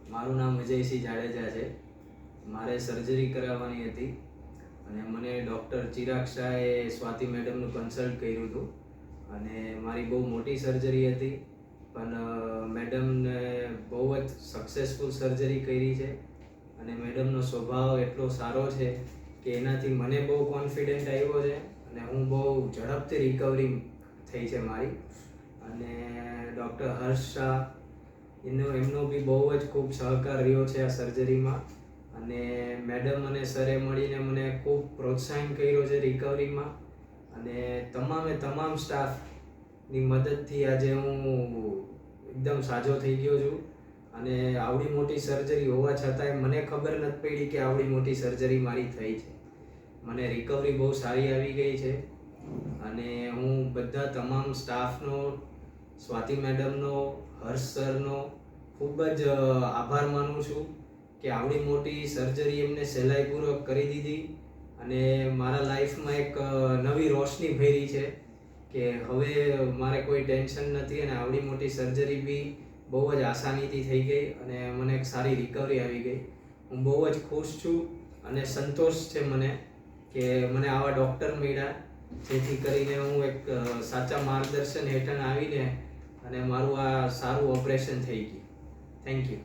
મારું નામ વિજયસિંહ જાડેજા છે. મારે સર્જરી કરાવવાની હતી અને મને ડૉક્ટર ચિરાગ શાહે સ્વાતિ મેડમનું કન્સલ્ટ કર્યું હતું અને મારી બહુ મોટી સર્જરી હતી, પણ મેડમને બહુ જ સક્સેસફુલ સર્જરી કરી છે અને મેડમનો સ્વભાવ એટલો સારો છે કે એનાથી મને બહુ કોન્ફિડન્ટ આવ્યો છે અને હું બહુ ઝડપથી રિકવરી થઈ છે મારી. અને ડૉક્ટર હર્ષ શાહ એમનો બી બહુ જ ખૂબ સહકાર રહ્યો છે આ સર્જરીમાં. અને મેડમ અને સરે મળીને મને ખૂબ પ્રોત્સાહન કર્યો છે રિકવરીમાં અને તમામ સ્ટાફની મદદથી આજે હું એકદમ સાજો થઈ ગયો છું. અને આવડી મોટી સર્જરી હોવા છતાંય મને ખબર નથી પડી કે આવડી મોટી સર્જરી મારી થઈ છે. મને રિકવરી બહુ સારી આવી ગઈ છે અને હું તમામ સ્ટાફનો, સ્વાતિ મેડમનો, હર્ષ સરનો ખૂબ જ આભાર માનું છું કે આવડી મોટી સર્જરી એમને સહેલાઈપૂર્વક કરી દીધી અને મારા લાઈફમાં એક નવી રોશની ભરી છે કે હવે મારે કોઈ ટેન્શન નથી અને આવડી મોટી સર્જરી બી બહુ જ આસાનીથી થઈ ગઈ અને મને એક સારી રિકવરી આવી ગઈ. હું બહુ જ ખુશ છું અને સંતોષ છે મને કે મને આવા ડૉક્ટર મળ્યા, જેથી કરીને હું એક સાચા માર્ગદર્શન હેઠળ આવીને અને મારું આ સારું ઓપરેશન થઈ ગયું. Thank you.